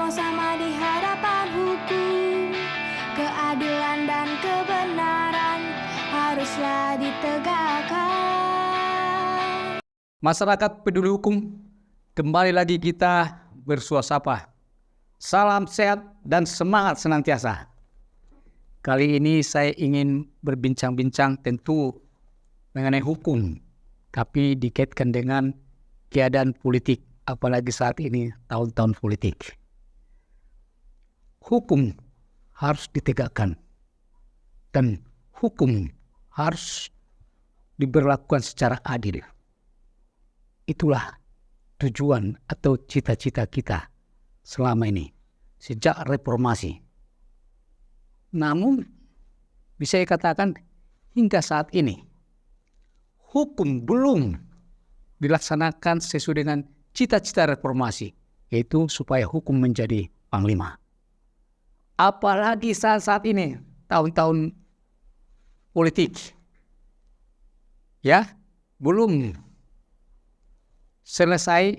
sama di hadapan hukum. Keadilan dan kebenaran haruslah ditegakkan. Masyarakat peduli hukum, kembali lagi kita bersuasapa. Salam sehat dan semangat senantiasa. Kali ini saya ingin berbincang-bincang tentu mengenai hukum, tapi dikaitkan dengan keadaan politik, apalagi saat ini tahun-tahun politik. Hukum harus ditegakkan dan hukum harus diberlakukan secara adil. Itulah tujuan atau cita-cita kita selama ini sejak reformasi. Namun bisa dikatakan hingga saat ini hukum belum dilaksanakan sesuai dengan cita-cita reformasi, yaitu supaya hukum menjadi panglima. Apalagi saat ini tahun-tahun politik, ya, belum selesai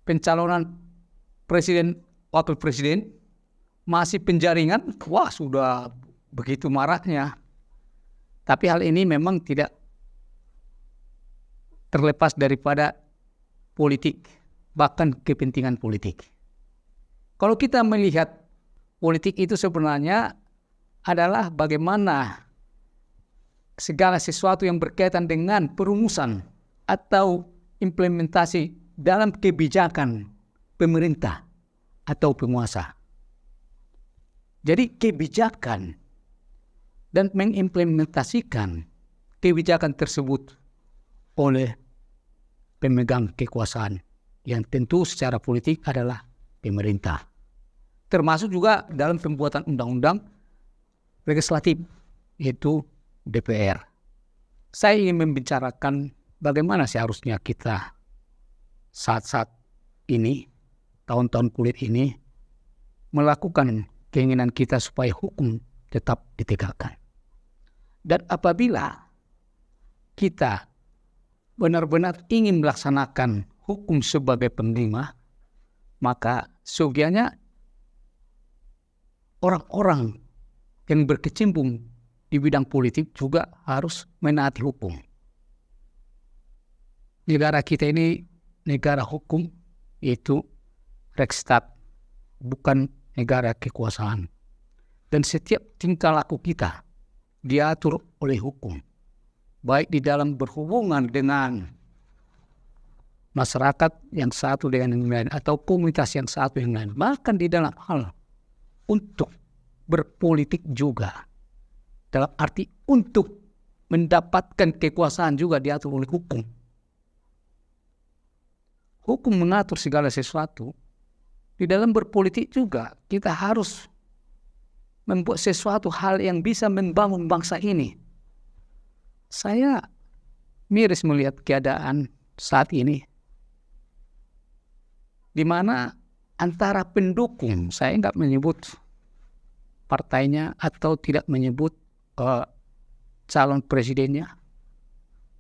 pencalonan presiden, wakil presiden, masih penjaringan, wah sudah begitu maraknya. Tapi hal ini memang tidak terlepas daripada politik, bahkan kepentingan politik. Kalau kita melihat politik itu sebenarnya adalah bagaimana segala sesuatu yang berkaitan dengan perumusan atau implementasi dalam kebijakan pemerintah atau penguasa. Jadi kebijakan dan mengimplementasikan kebijakan tersebut oleh pemegang kekuasaan yang tentu secara politik adalah pemerintah. Termasuk juga dalam pembuatan undang-undang legislatif, yaitu DPR. Saya ingin membicarakan bagaimana seharusnya kita saat-saat ini, tahun-tahun kulit ini, melakukan keinginan kita supaya hukum tetap ditegakkan. Dan apabila kita benar-benar ingin melaksanakan hukum sebagai panglima, maka seyogianya orang-orang yang berkecimpung di bidang politik juga harus menaati hukum. Negara kita ini negara hukum, yaitu Rechtsstaat, bukan negara kekuasaan. Dan setiap tingkah laku kita diatur oleh hukum, baik di dalam berhubungan dengan masyarakat yang satu dengan yang lain atau komunitas yang satu yang lain, bahkan di dalam hal untuk berpolitik juga, dalam arti untuk mendapatkan kekuasaan juga diatur oleh hukum. Hukum mengatur segala sesuatu. Di dalam berpolitik juga kita harus membuat sesuatu hal yang bisa membangun bangsa ini. Saya miris melihat keadaan saat ini, di mana antara pendukung, saya nggak menyebut partainya atau tidak menyebut calon presidennya,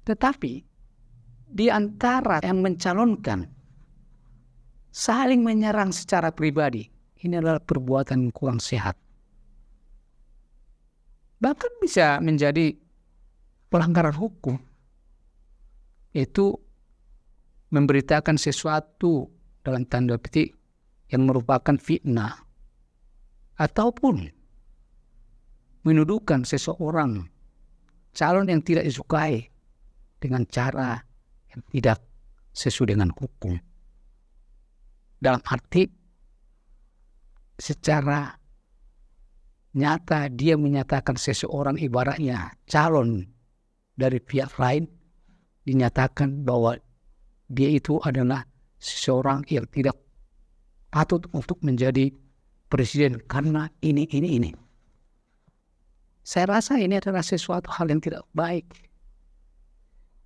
tetapi di antara yang mencalonkan saling menyerang secara pribadi, ini adalah perbuatan kurang sehat. Bahkan bisa menjadi pelanggaran hukum, yaitu memberitakan sesuatu dalam tanda petik yang merupakan fitnah ataupun menuduhkan seseorang calon yang tidak disukai dengan cara yang tidak sesuai dengan hukum. Dalam arti secara nyata dia menyatakan seseorang ibaratnya calon dari pihak lain, dinyatakan bahwa dia itu adalah seseorang yang tidak patut untuk menjadi presiden karena ini. Saya rasa ini adalah sesuatu hal yang tidak baik.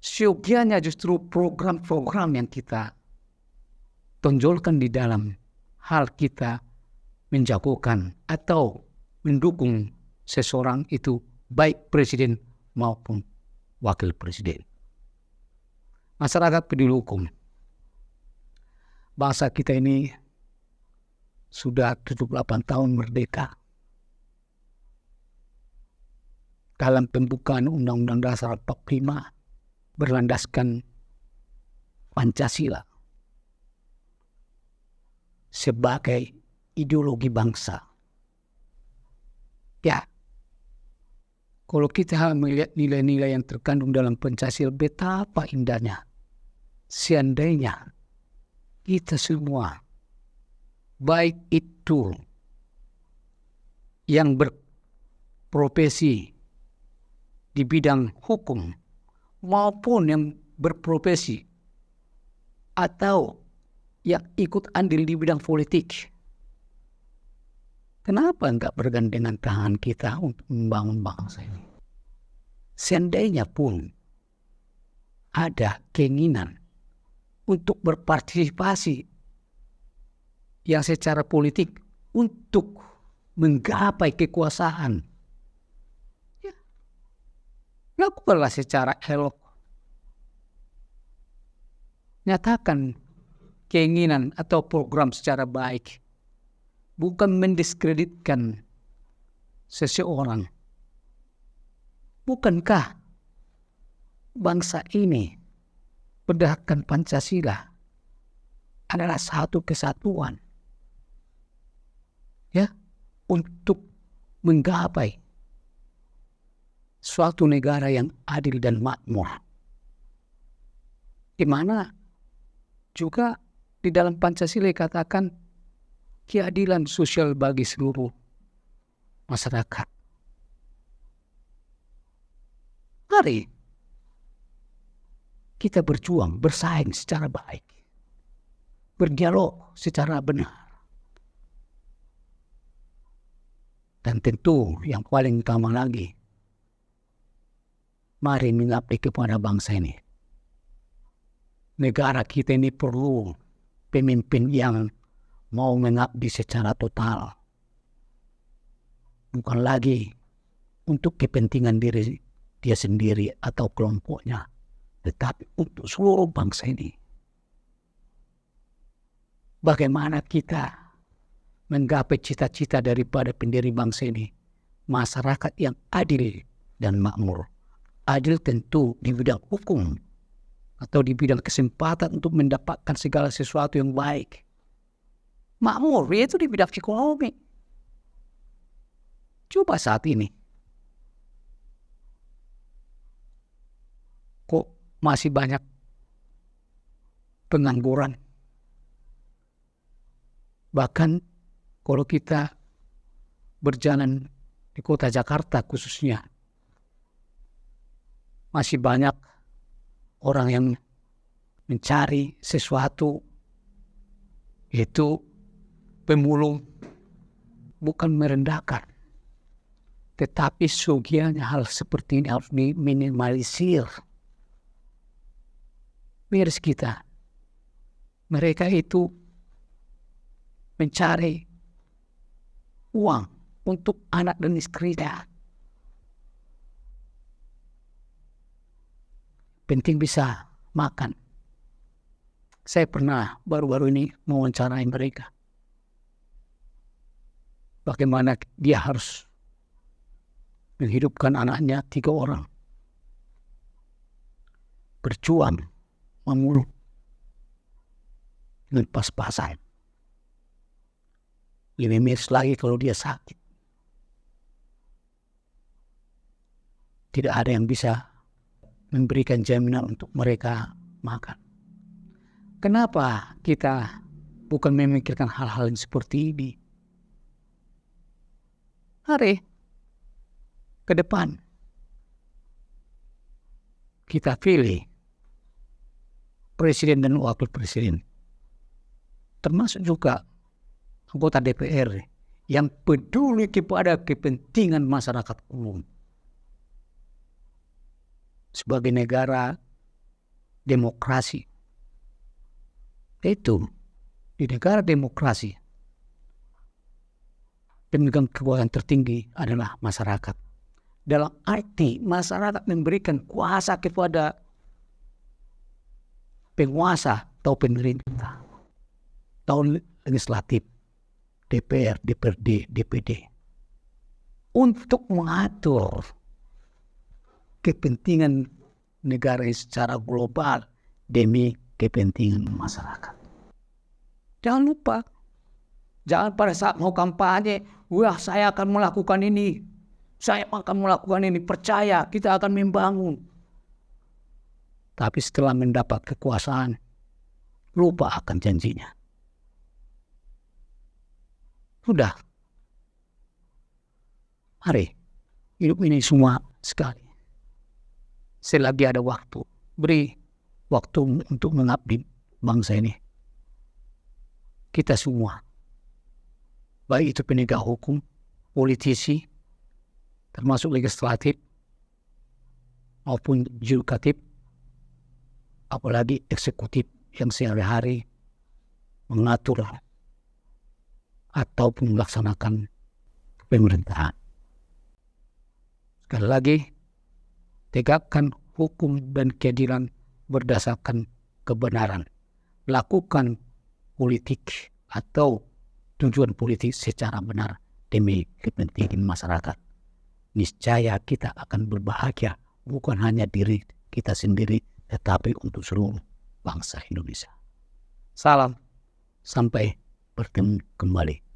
Seyogianya justru program-program yang kita tonjolkan di dalam hal kita menjagokan atau mendukung seseorang itu, baik presiden maupun wakil presiden. Masyarakat peduli hukum. Bangsa kita ini sudah 78 tahun merdeka. Dalam pembukaan Undang-Undang Dasar 45 berlandaskan Pancasila sebagai ideologi bangsa. Ya, kalau kita melihat nilai-nilai yang terkandung dalam Pancasila, betapa indahnya. Seandainya kita semua, baik itu yang berprofesi di bidang hukum maupun yang berprofesi atau yang ikut andil di bidang politik, kenapa enggak bergandengan tangan kita untuk membangun bangsa ini? Seandainya pun ada keinginan untuk berpartisipasi yang secara politik untuk menggapai kekuasaan, ya, lakukanlah secara elok. Nyatakan keinginan atau program secara baik, bukan mendiskreditkan seseorang. Bukankah bangsa ini berdasarkan Pancasila adalah satu kesatuan, ya, untuk menggapai suatu negara yang adil dan makmur, di mana juga di dalam Pancasila dikatakan keadilan sosial bagi seluruh masyarakat. Mari kita berjuang, bersaing secara baik, berdialog secara benar. Dan tentu yang paling utama lagi, mari mengabdi kepada bangsa ini. Negara kita ini perlu pemimpin yang mau mengabdi secara total. Bukan lagi untuk kepentingan diri dia sendiri atau kelompoknya, tetapi untuk seluruh bangsa ini. Bagaimana kita menggapai cita-cita daripada pendiri bangsa ini? Masyarakat yang adil dan makmur. Adil tentu di bidang hukum atau di bidang kesempatan untuk mendapatkan segala sesuatu yang baik. Makmur yaitu di bidang ekonomi. Coba saat ini, kok masih banyak pengangguran. Bahkan kalau kita berjalan di kota Jakarta khususnya, masih banyak orang yang mencari sesuatu, yaitu pemulung, bukan merendahkan. Tetapi seyogianya hal seperti ini harus diminimalisir. Miris kita, mereka itu mencari uang untuk anak dan istrinya. Penting bisa makan. Saya pernah baru-baru ini mewawancarai mereka. Bagaimana dia harus menghidupkan anaknya 3 orang. Berjuang, memulung, dengan pas-pasan. Lebih miris lagi kalau dia sakit. Tidak ada yang bisa memberikan jaminan untuk mereka makan. Kenapa kita bukan memikirkan hal-hal yang seperti ini? Mari ke depan kita pilih presiden dan wakil presiden, termasuk juga anggota DPR yang peduli kepada kepentingan masyarakat umum. Sebagai negara demokrasi, itu di negara demokrasi pemegang kekuasaan tertinggi adalah masyarakat. Dalam arti masyarakat memberikan kuasa kepada penguasa atau pemerintah atau legislatif. DPR, DPRD, DPD untuk mengatur kepentingan negara secara global demi kepentingan masyarakat. Jangan lupa, jangan pada saat mau kampanye, wah saya akan melakukan ini, saya akan melakukan ini, percaya kita akan membangun. Tapi setelah mendapat kekuasaan, lupa akan janjinya. Sudah, mari hidup ini semua sekali. Selagi ada waktu, beri waktu untuk mengabdi bangsa ini. Kita semua, baik itu penegak hukum, politisi, termasuk legislatif, maupun yudikatif, apalagi eksekutif yang sehari-hari mengatur ataupun melaksanakan pemerintahan. Sekali lagi, tegakkan hukum dan keadilan berdasarkan kebenaran. Lakukan politik atau tujuan politik secara benar demi kepentingan masyarakat. Niscaya kita akan berbahagia, bukan hanya diri kita sendiri, tetapi untuk seluruh bangsa Indonesia. Salam, sampai bertemu kembali.